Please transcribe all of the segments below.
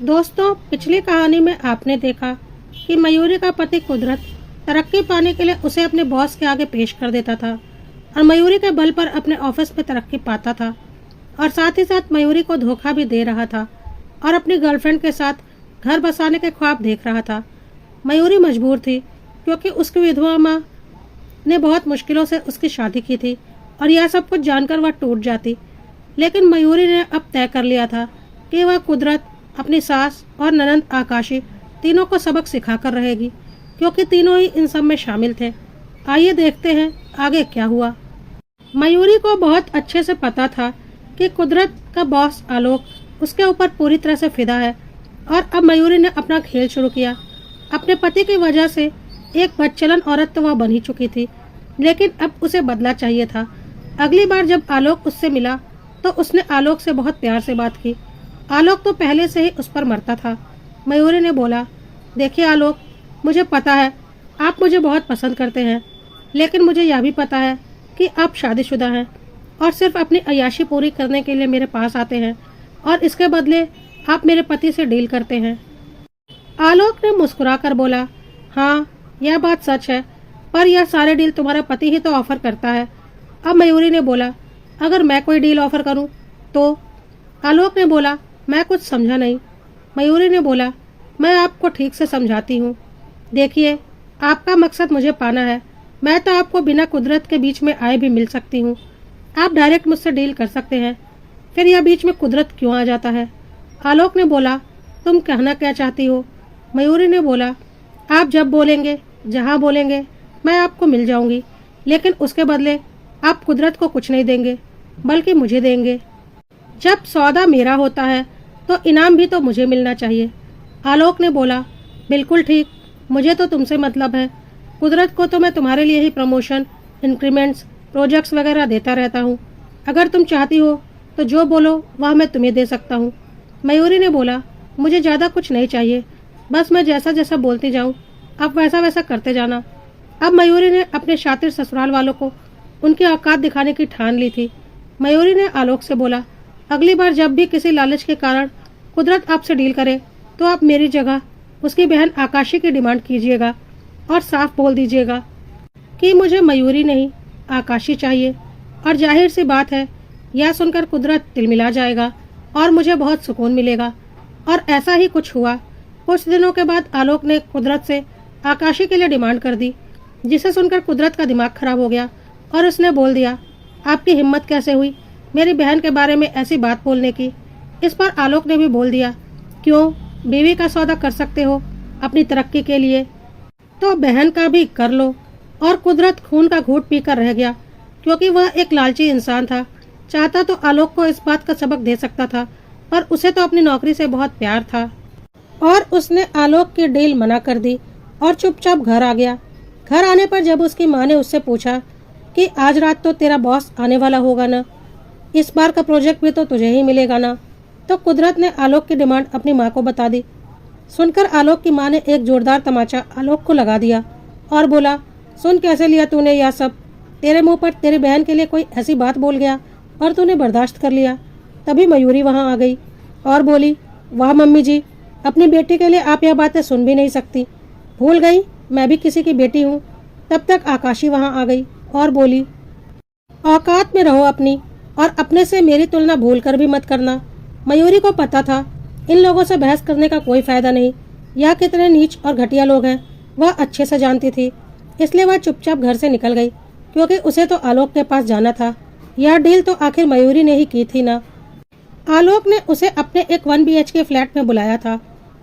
दोस्तों, पिछली कहानी में आपने देखा कि मयूरी का पति कुदरत तरक्की पाने के लिए उसे अपने बॉस के आगे पेश कर देता था और मयूरी के बल पर अपने ऑफिस में तरक्की पाता था और साथ ही साथ मयूरी को धोखा भी दे रहा था और अपनी गर्लफ्रेंड के साथ घर बसाने के ख्वाब देख रहा था। मयूरी मजबूर थी क्योंकि उसकी विधवा माँ ने बहुत मुश्किलों से उसकी शादी की थी और यह सब कुछ जानकर वह टूट जाती। लेकिन मयूरी ने अब तय कर लिया था कि वह कुदरत, अपनी सास और ननंद आकाशी तीनों को सबक सिखाकर रहेगी, क्योंकि तीनों ही इन सब में शामिल थे। आइए देखते हैं आगे क्या हुआ। मयूरी को बहुत अच्छे से पता था कि कुदरत का बॉस आलोक उसके ऊपर पूरी तरह से फिदा है और अब मयूरी ने अपना खेल शुरू किया। अपने पति की वजह से एक बदचलन औरत तो वह बन ही चुकी थी, लेकिन अब उसे बदला चाहिए था। अगली बार जब आलोक उससे मिला तो उसने आलोक से बहुत प्यार से बात की। आलोक तो पहले से ही उस पर मरता था। मयूरी ने बोला, देखिए आलोक, मुझे पता है आप मुझे बहुत पसंद करते हैं, लेकिन मुझे यह भी पता है कि आप शादीशुदा हैं और सिर्फ अपनी अय्याशी पूरी करने के लिए मेरे पास आते हैं और इसके बदले आप मेरे पति से डील करते हैं। आलोक ने मुस्कुराकर बोला, हाँ यह बात सच है, पर यह सारे डील तुम्हारा पति ही तो ऑफर करता है। अब मयूरी ने बोला, अगर मैं कोई डील ऑफर करूं तो? आलोक ने बोला, मैं कुछ समझा नहीं। मयूरी ने बोला, मैं आपको ठीक से समझाती हूँ। देखिए, आपका मकसद मुझे पाना है। मैं तो आपको बिना कुदरत के बीच में आए भी मिल सकती हूँ। आप डायरेक्ट मुझसे डील कर सकते हैं, फिर यह बीच में कुदरत क्यों आ जाता है? आलोक ने बोला, तुम कहना क्या चाहती हो? मयूरी ने बोला, आप जब बोलेंगे, जहाँ बोलेंगे, मैं आपको मिल जाऊंगी, लेकिन उसके बदले आप कुदरत को कुछ नहीं देंगे, बल्कि मुझे देंगे। जब सौदा मेरा होता है तो इनाम भी तो मुझे मिलना चाहिए। आलोक ने बोला, बिल्कुल ठीक, मुझे तो तुमसे मतलब है। कुदरत को तो मैं तुम्हारे लिए ही प्रमोशन, इंक्रीमेंट्स, प्रोजेक्ट्स वगैरह देता रहता हूँ। अगर तुम चाहती हो तो जो बोलो वह मैं तुम्हें दे सकता हूँ। मयूरी ने बोला, मुझे ज़्यादा कुछ नहीं चाहिए, बस मैं जैसा जैसा बोलती जाऊँ आप वैसा वैसा करते जाना। अब मयूरी ने अपने शातिर ससुराल वालों को उनकी औकात दिखाने की ठान ली थी। मयूरी ने आलोक से बोला, अगली बार जब भी किसी लालच के कारण कुदरत आपसे डील करे तो आप मेरी जगह उसकी बहन आकाशी की डिमांड कीजिएगा और साफ बोल दीजिएगा कि मुझे मयूरी नहीं आकाशी चाहिए। और जाहिर सी बात है, यह सुनकर कुदरत तिलमिला जाएगा और मुझे बहुत सुकून मिलेगा। और ऐसा ही कुछ हुआ। कुछ दिनों के बाद आलोक ने कुदरत से आकाशी के लिए डिमांड कर दी, जिसे सुनकर कुदरत का दिमाग खराब हो गया और उसने बोल दिया, आपकी हिम्मत कैसे हुई मेरी बहन के बारे में ऐसी बात बोलने की? इस पर आलोक ने भी बोल दिया, क्यों, बीवी का सौदा कर सकते हो अपनी तरक्की के लिए तो बहन का भी कर लो। और कुदरत खून का घूंट पीकर रह गया, क्योंकि वह एक लालची इंसान था। चाहता तो आलोक को इस बात का सबक दे सकता था, पर उसे तो अपनी नौकरी से बहुत प्यार था और उसने आलोक की डील मना कर दी और चुपचाप घर आ गया। घर आने पर जब उसकी माँ ने उससे पूछा कि आज रात तो तेरा बॉस आने वाला होगा ना, इस बार का प्रोजेक्ट भी तो तुझे ही मिलेगा ना, तो कुदरत ने आलोक की डिमांड अपनी माँ को बता दी। सुनकर आलोक की माँ ने एक जोरदार तमाचा आलोक को लगा दिया और बोला, सुन कैसे लिया तूने यह सब? तेरे मुंह पर तेरी बहन के लिए कोई ऐसी बात बोल गया और तूने बर्दाश्त कर लिया। तभी मयूरी वहाँ आ गई और बोली, वाह मम्मी जी, अपनी बेटी के लिए आप यह बातें सुन भी नहीं सकती। भूल गई मैं भी किसी की बेटी हूँ। तब तक आकाशी वहाँ आ गई और बोली, औकात में रहो अपनी, और अपने से मेरी तुलना भूल कर भी मत करना। मयूरी को पता था इन लोगों से बहस करने का कोई फायदा नहीं, यह कितने नीच और घटिया लोग हैं वह अच्छे से जानती थी। इसलिए वह चुपचाप घर से निकल गई, क्योंकि उसे तो आलोक के पास जाना था। यह डील तो आखिर मयूरी ने ही की थी ना। आलोक ने उसे अपने एक 1 BHK फ्लैट में बुलाया था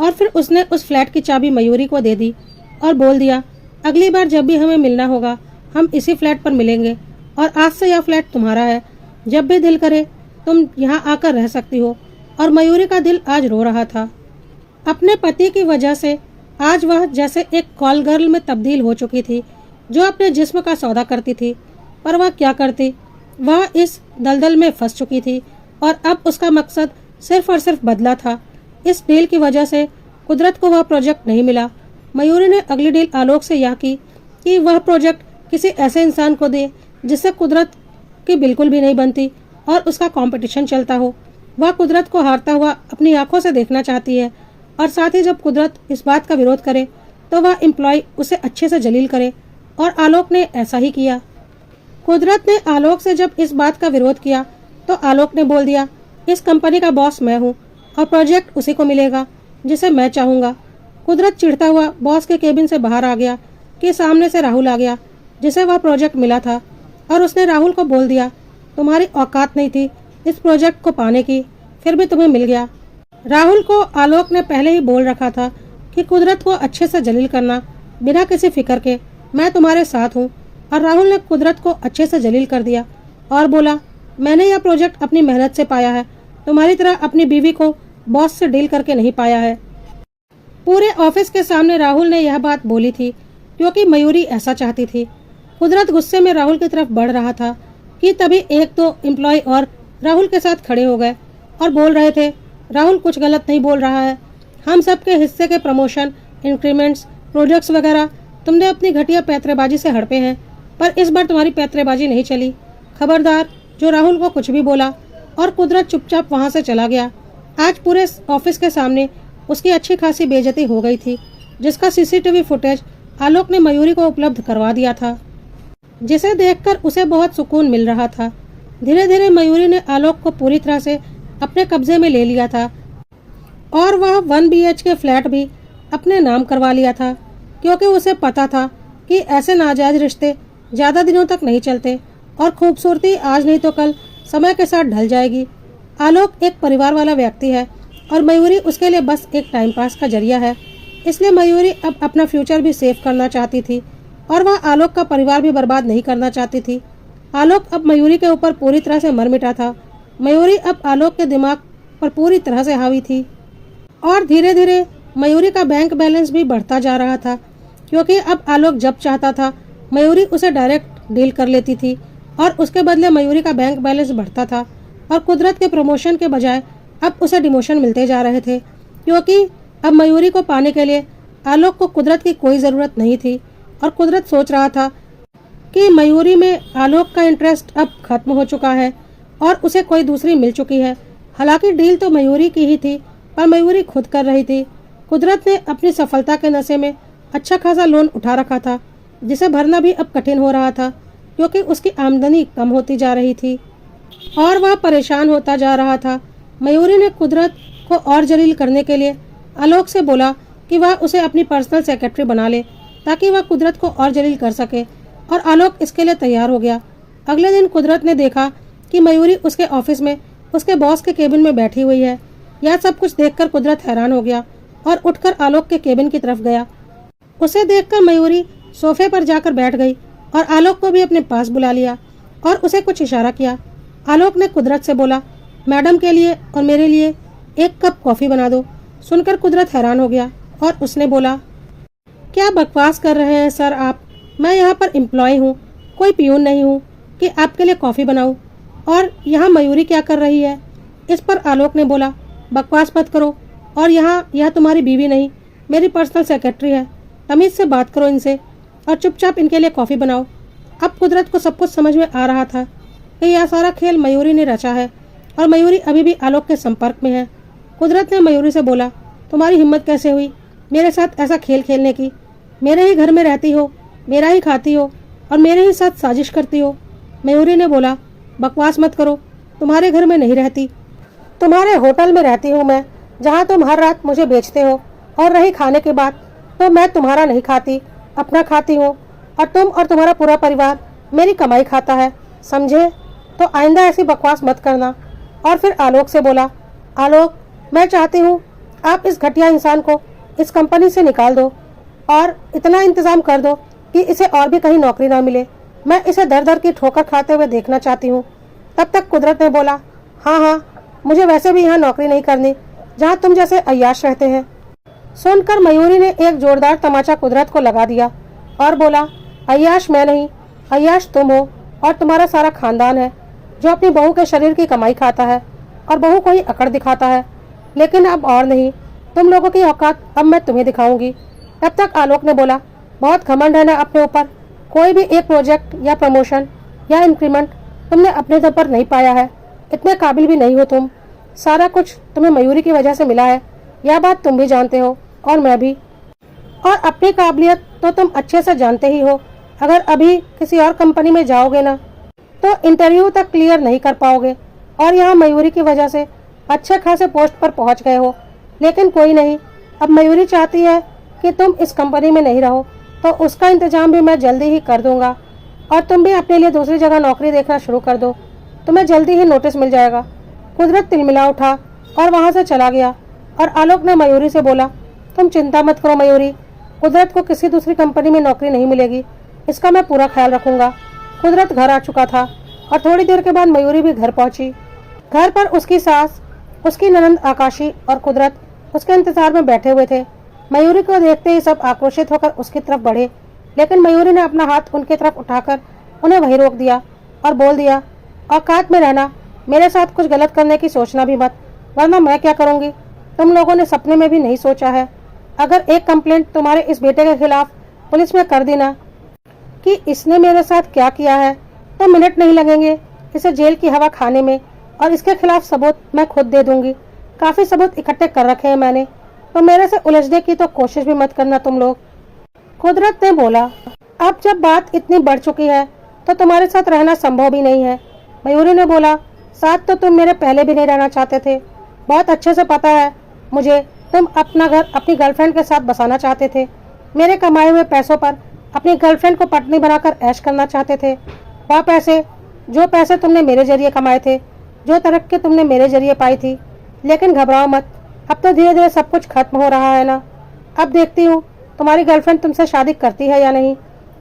और फिर उसने उस फ्लैट की चाबी मयूरी को दे दी और बोल दिया, अगली बार जब भी हमें मिलना होगा हम इसी फ्लैट पर मिलेंगे और आज से यह फ्लैट तुम्हारा है। जब भी दिल करे तुम यहाँ आकर रह सकती हो। और मयूरी का दिल आज रो रहा था। अपने पति की वजह से आज वह जैसे एक कॉल गर्ल में तब्दील हो चुकी थी, जो अपने जिस्म का सौदा करती थी। पर वह क्या करती, वह इस दलदल में फंस चुकी थी और अब उसका मकसद सिर्फ और सिर्फ बदला था। इस डील की वजह से कुदरत को वह प्रोजेक्ट नहीं मिला। मयूरी ने अगली डील आलोक से यह की कि वह प्रोजेक्ट किसी ऐसे इंसान को दे जिससे कुदरत की बिल्कुल भी नहीं बनती और उसका कंपटीशन चलता हो। वह कुदरत को हारता हुआ अपनी आंखों से देखना चाहती है और साथ ही जब कुदरत इस बात का विरोध करे तो वह एम्प्लॉय उसे अच्छे से जलील करे, और आलोक ने ऐसा ही किया। कुदरत ने आलोक से जब इस बात का विरोध किया तो आलोक ने बोल दिया, इस कंपनी का बॉस मैं हूँ और प्रोजेक्ट उसी को मिलेगा जिसे मैं चाहूँगा। कुदरत चिढ़ता हुआ बॉस के केबिन से बाहर आ गया कि सामने से राहुल आ गया जिसे वह प्रोजेक्ट मिला था, और उसने राहुल को बोल दिया, तुम्हारी औकात नहीं थी इस प्रोजेक्ट को पाने की, फिर भी तुम्हें मिल गया। राहुल को आलोक ने पहले ही बोल रखा था कि कुदरत को अच्छे से जलील करना बिना किसी फिक्र के, मैं तुम्हारे साथ हूँ। और राहुल ने कुदरत को अच्छे से जलील कर दिया और बोला, मैंने यह प्रोजेक्ट अपनी मेहनत से पाया है, तुम्हारी तरह अपनी बीवी को बॉस से डील करके नहीं पाया है। पूरे ऑफिस के सामने राहुल ने यह बात बोली थी क्योंकि मयूरी ऐसा चाहती थी। कुदरत गुस्से में राहुल की तरफ बढ़ रहा था कि तभी एक दो एम्प्लॉय और राहुल के साथ खड़े हो गए और बोल रहे थे, राहुल कुछ गलत नहीं बोल रहा है, हम सबके हिस्से के प्रमोशन, इंक्रीमेंट्स, प्रोजेक्ट्स वगैरह तुमने अपनी घटिया पैतरेबाजी से हड़पे हैं, पर इस बार तुम्हारी पैतरेबाजी नहीं चली। खबरदार जो राहुल को कुछ भी बोला। और कुदरत चुपचाप वहां से चला गया। आज पूरे ऑफिस के सामने उसकी अच्छी खासी बेइज्जती हो गई थी, जिसका सीसीटीवी फुटेज आलोक ने मयूरी को उपलब्ध करवा दिया था, जिसे देखकर उसे बहुत सुकून मिल रहा था। धीरे धीरे मयूरी ने आलोक को पूरी तरह से अपने कब्जे में ले लिया था और वह 1 BHK फ्लैट भी अपने नाम करवा लिया था, क्योंकि उसे पता था कि ऐसे नाजायज रिश्ते ज़्यादा दिनों तक नहीं चलते और खूबसूरती आज नहीं तो कल समय के साथ ढल जाएगी। आलोक एक परिवार वाला व्यक्ति है और मयूरी उसके लिए बस एक टाइम पास का जरिया है, इसलिए मयूरी अब अपना फ्यूचर भी सेव करना चाहती थी और वह आलोक का परिवार भी बर्बाद नहीं करना चाहती थी। आलोक अब मयूरी के ऊपर पूरी तरह से मर मिटा था। मयूरी अब आलोक के दिमाग पर पूरी तरह से हावी थी और धीरे धीरे मयूरी का बैंक बैलेंस भी बढ़ता जा रहा था, क्योंकि अब आलोक जब चाहता था मयूरी उसे डायरेक्ट डील कर लेती थी और उसके बदले मयूरी का बैंक बैलेंस बढ़ता था। और कुदरत के प्रमोशन के बजाय अब उसे डिमोशन मिलते जा रहे थे, क्योंकि अब मयूरी को पाने के लिए आलोक को कुदरत की कोई ज़रूरत नहीं थी। और कुदरत सोच रहा था कि मयूरी में आलोक का इंटरेस्ट अब खत्म हो चुका है और उसे कोई दूसरी मिल चुकी है। हालांकि डील तो मयूरी की ही थी, पर मयूरी खुद कर रही थी। कुदरत ने अपनी सफलता के नशे में अच्छा खासा लोन उठा रखा था, जिसे भरना भी अब कठिन हो रहा था, क्योंकि उसकी आमदनी कम होती जा रही थी और वह परेशान होता जा रहा था। मयूरी ने कुदरत को और जलील करने के लिए आलोक से बोला कि वह उसे अपनी पर्सनल सेक्रेटरी बना ले, ताकि वह कुदरत को और जलील कर सके, और आलोक इसके लिए तैयार हो गया। अगले दिन कुदरत ने देखा कि मयूरी उसके ऑफिस में उसके बॉस के केबिन में बैठी हुई है। यह सब कुछ देखकर कुदरत हैरान हो गया और उठकर आलोक के केबिन की तरफ गया। उसे देखकर मयूरी सोफे पर जाकर बैठ गई और आलोक को भी अपने पास बुला लिया और उसे कुछ इशारा किया। आलोक ने कुदरत से बोला, मैडम के लिए और मेरे लिए 1 कप कॉफ़ी बना दो। सुनकर कुदरत हैरान हो गया और उसने बोला, क्या बकवास कर रहे हैं सर आप, मैं यहाँ पर एम्प्लॉय हूँ, कोई पियून नहीं हूँ कि आपके लिए कॉफ़ी बनाऊँ। और यहाँ मयूरी क्या कर रही है? इस पर आलोक ने बोला, बकवास मत करो, और यहाँ यह तुम्हारी बीवी नहीं, मेरी पर्सनल सेक्रेटरी है, तमीज़ से बात करो इनसे और चुपचाप इनके लिए कॉफ़ी बनाओ। अब कुदरत को सब कुछ समझ में आ रहा था कि यह सारा खेल मयूरी ने रचा है और मयूरी अभी भी आलोक के संपर्क में है। कुदरत ने मयूरी से बोला, तुम्हारी हिम्मत कैसे हुई मेरे साथ ऐसा खेल खेलने की? मेरे ही घर में रहती हो, मेरा ही खाती हो और मेरे ही साथ साजिश करती हो। मयूरी ने बोला, बकवास मत करो, तुम्हारे घर में नहीं रहती, तुम्हारे होटल में रहती हूँ मैं, जहाँ तुम हर रात मुझे बेचते हो। और रही खाने की बात, तो मैं तुम्हारा नहीं खाती, अपना खाती हूँ, और तुम और तुम्हारा पूरा परिवार मेरी कमाई खाता है, समझे? तो आइंदा ऐसी बकवास मत करना। और फिर आलोक से बोला, आलोक, मैं चाहती हूँ आप इस घटिया इंसान को इस कंपनी से निकाल दो और इतना इंतज़ाम कर दो कि इसे और भी कहीं नौकरी ना मिले। मैं इसे दर दर की ठोकर खाते हुए देखना चाहती हूँ। तब तक कुदरत ने बोला, हाँ हाँ, मुझे वैसे भी यहाँ नौकरी नहीं करनी जहाँ तुम जैसे अय्याश रहते हैं। सुनकर मयूरी ने एक जोरदार तमाचा कुदरत को लगा दिया और बोला, अय्याश मैं नहीं, अय्याश तुम हो और तुम्हारा सारा खानदान है, जो अपनी बहू के शरीर की कमाई खाता है और बहू को ही अकड़ दिखाता है। लेकिन अब और नहीं, तुम लोगों की औकात अब मैं तुम्हें दिखाऊंगी। तब तक आलोक ने बोला, बहुत घमंड है ना अपने ऊपर, कोई भी एक प्रोजेक्ट या प्रमोशन या इंक्रीमेंट तुमने अपने दम पर नहीं पाया है, इतने काबिल भी नहीं हो तुम, सारा कुछ तुम्हें मयूरी की वजह से मिला है। यह बात तुम भी जानते हो और मैं भी। और अपनी काबिलियत तो तुम अच्छे से जानते ही हो। अगर अभी किसी और कंपनी में जाओगे ना तो इंटरव्यू तक क्लियर नहीं कर पाओगे, और यहाँ मयूरी की वजह से अच्छे खासे पोस्ट पर पहुँच गए हो। लेकिन कोई नहीं, अब मयूरी चाहती है कि तुम इस कंपनी में नहीं रहो, तो उसका इंतजाम भी मैं जल्दी ही कर दूंगा। और तुम भी अपने लिए दूसरी जगह नौकरी देखना शुरू कर दो, तुम्हें जल्दी ही नोटिस मिल जाएगा। कुदरत तिलमिला उठा और वहाँ से चला गया। और आलोक ने मयूरी से बोला, तुम चिंता मत करो मयूरी, कुदरत को किसी दूसरी कंपनी में नौकरी नहीं मिलेगी, इसका मैं पूरा ख्याल रखूंगा। कुदरत घर आ चुका था और थोड़ी देर के बाद मयूरी भी घर पहुंची। घर पर उसकी सास, उसकी ननंद आकाशी और कुदरत उसके इंतजार में बैठे हुए थे। मयूरी को देखते ही सब आक्रोशित होकर उसकी तरफ बढ़े, लेकिन मयूरी ने अपना हाथ उनकी तरफ उठाकर उन्हें वहीं रोक दिया और बोल दिया, औकात में रहना, मेरे साथ कुछ गलत करने की सोचना भी मत, वरना मैं क्या करूंगी तुम लोगों ने सपने में भी नहीं सोचा है। अगर एक कंप्लेंट तुम्हारे इस बेटे के खिलाफ पुलिस में कर दी ना कि इसने मेरे साथ क्या किया है, तो मिनट नहीं लगेंगे इसे जेल की हवा खाने में, और इसके खिलाफ सबूत मैं खुद दे दूंगी। काफी सबूत इकट्ठे कर रखे हैं मैंने, तो मेरे से उलझने की तो कोशिश भी मत करना तुम लोग। कुदरत ने बोला, अब जब बात इतनी बढ़ चुकी है तो तुम्हारे साथ रहना संभव भी नहीं है। मयूरी ने बोला, साथ तो तुम मेरे पहले भी नहीं रहना चाहते थे, बहुत अच्छे से पता है मुझे, तुम अपना घर अपनी गर्लफ्रेंड के साथ बसाना चाहते थे। मेरे कमाए हुए पैसों पर अपनी गर्लफ्रेंड को पत्नी बनाकर ऐश करना चाहते थे। वह पैसे, जो पैसे तुमने मेरे जरिए कमाए थे, जो तरक्की तुमने मेरे जरिए पाई थी। लेकिन घबराओ मत, अब तो धीरे धीरे सब कुछ खत्म हो रहा है ना। अब देखती हूँ तुम्हारी गर्लफ्रेंड तुमसे शादी करती है या नहीं।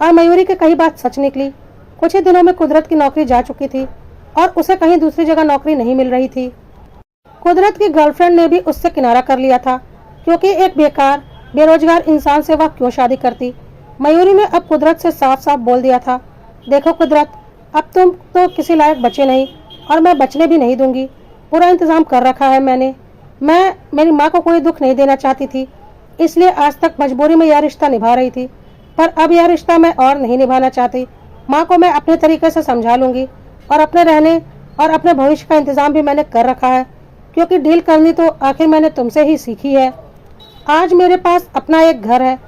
और मयूरी की कही बात सच निकली। कुछ ही दिनों में कुदरत की नौकरी जा चुकी थी और उसे कहीं दूसरी जगह नौकरी नहीं मिल रही थी। कुदरत की गर्लफ्रेंड ने भी उससे किनारा कर लिया था, क्योंकि एक बेकार बेरोजगार इंसान से वह क्यों शादी करती। मयूरी ने अब कुदरत से साफ साफ बोल दिया था, देखो कुदरत, अब तुम तो किसी लायक बचे नहीं और मैं बचने भी नहीं दूंगी। पूरा इंतजाम कर रखा है मैंने। मैं मेरी माँ को कोई दुख नहीं देना चाहती थी, इसलिए आज तक मजबूरी में यह रिश्ता निभा रही थी, पर अब यह रिश्ता मैं और नहीं निभाना चाहती। माँ को मैं अपने तरीके से समझा लूंगी और अपने रहने और अपने भविष्य का इंतजाम भी मैंने कर रखा है, क्योंकि डील करनी तो आखिर मैंने तुमसे ही सीखी है। आज मेरे पास अपना एक घर है,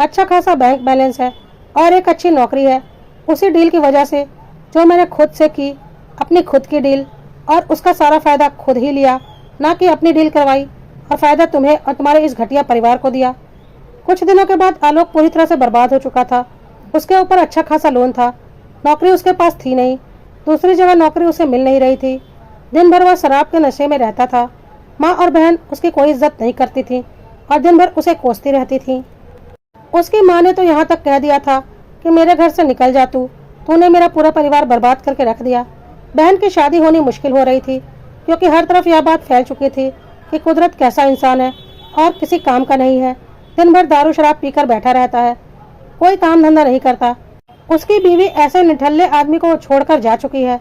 अच्छा खासा बैंक बैलेंस है और एक अच्छी नौकरी है। उसी डील की वजह से जो मैंने खुद से की, अपनी खुद की डील, और उसका सारा फायदा खुद ही लिया, ना कि अपनी डील करवाई और फायदा तुम्हें और तुम्हारे इस घटिया परिवार को दिया। कुछ दिनों के बाद आलोक पूरी तरह से बर्बाद हो चुका था। उसके ऊपर अच्छा खासा लोन था, नौकरी उसके पास थी नहीं, दूसरी जगह नौकरी उसे मिल नहीं रही थी। दिन भर वह शराब के नशे में रहता था। माँ और बहन उसकी कोई इज्जत नहीं करती थी और दिन भर उसे कोसती रहती थी। उसकी माँ ने तो यहाँ तक कह दिया था कि मेरे घर से निकल जा तूने मेरा पूरा परिवार बर्बाद करके रख दिया। बहन की शादी होनी मुश्किल हो रही थी, क्योंकि हर तरफ यह बात फैल चुकी थी कि कुदरत कैसा इंसान है और किसी काम का नहीं है। दिन भर दारू शराब पीकर बैठा रहता है, कोई काम धंधा नहीं करता। उसकी बीवी ऐसे निठल्ले आदमी को छोड़कर जा चुकी है।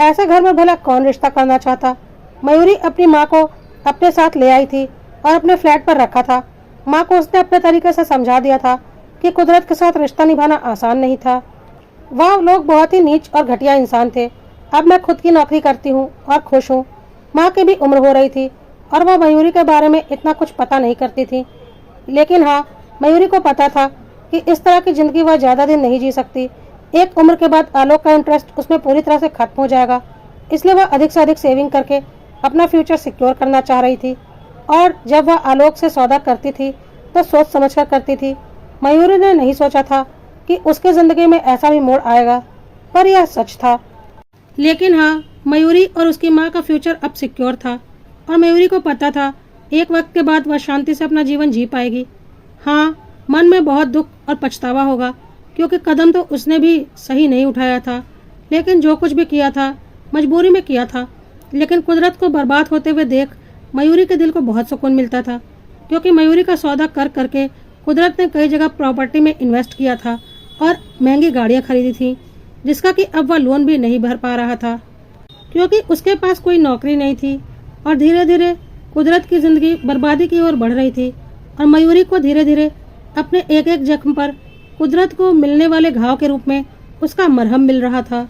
ऐसे घर में भला कौन रिश्ता करना चाहता। मयूरी अपनी माँ को अपने साथ ले आई थी और अपने फ्लैट पर रखा था। माँ को उसने अपने तरीके से समझा दिया था कि कुदरत के साथ रिश्ता निभाना आसान नहीं था। वह लोग बहुत ही नीच और घटिया इंसान थे। अब मैं खुद की नौकरी करती हूँ और खुश हूँ। माँ की भी उम्र हो रही थी और वह मयूरी के बारे में इतना कुछ पता नहीं करती थी, लेकिन हाँ, मयूरी को पता था कि इस तरह की जिंदगी वह ज्यादा दिन नहीं जी सकती। एक उम्र के बाद आलोक का इंटरेस्ट उसमें पूरी तरह से खत्म हो जाएगा, इसलिए वह अधिक से अधिक सेविंग करके अपना फ्यूचर सिक्योर करना चाह रही थी। और जब वह आलोक से सौदा करती थी तो सोच समझ कर करती थी। मयूरी ने नहीं सोचा था कि उसकी जिंदगी में ऐसा भी मोड़ आएगा, पर यह सच था। लेकिन हाँ, मयूरी और उसकी माँ का फ्यूचर अब सिक्योर था और मयूरी को पता था एक वक्त के बाद वह शांति से अपना जीवन जी पाएगी। हाँ, मन में बहुत दुख और पछतावा होगा, क्योंकि कदम तो उसने भी सही नहीं उठाया था, लेकिन जो कुछ भी किया था मजबूरी में किया था। लेकिन कुदरत को बर्बाद होते हुए देख मयूरी के दिल को बहुत सुकून मिलता था, क्योंकि मयूरी का सौदा कर करके कुदरत ने कई जगह प्रॉपर्टी में इन्वेस्ट किया था और महंगी गाड़ियाँ खरीदी थी, जिसका कि अब वह लोन भी नहीं भर पा रहा था, क्योंकि उसके पास कोई नौकरी नहीं थी। और धीरे धीरे कुदरत की जिंदगी बर्बादी की ओर बढ़ रही थी और मयूरी को धीरे धीरे अपने एक एक जख्म पर कुदरत को मिलने वाले घाव के रूप में उसका मरहम मिल रहा था।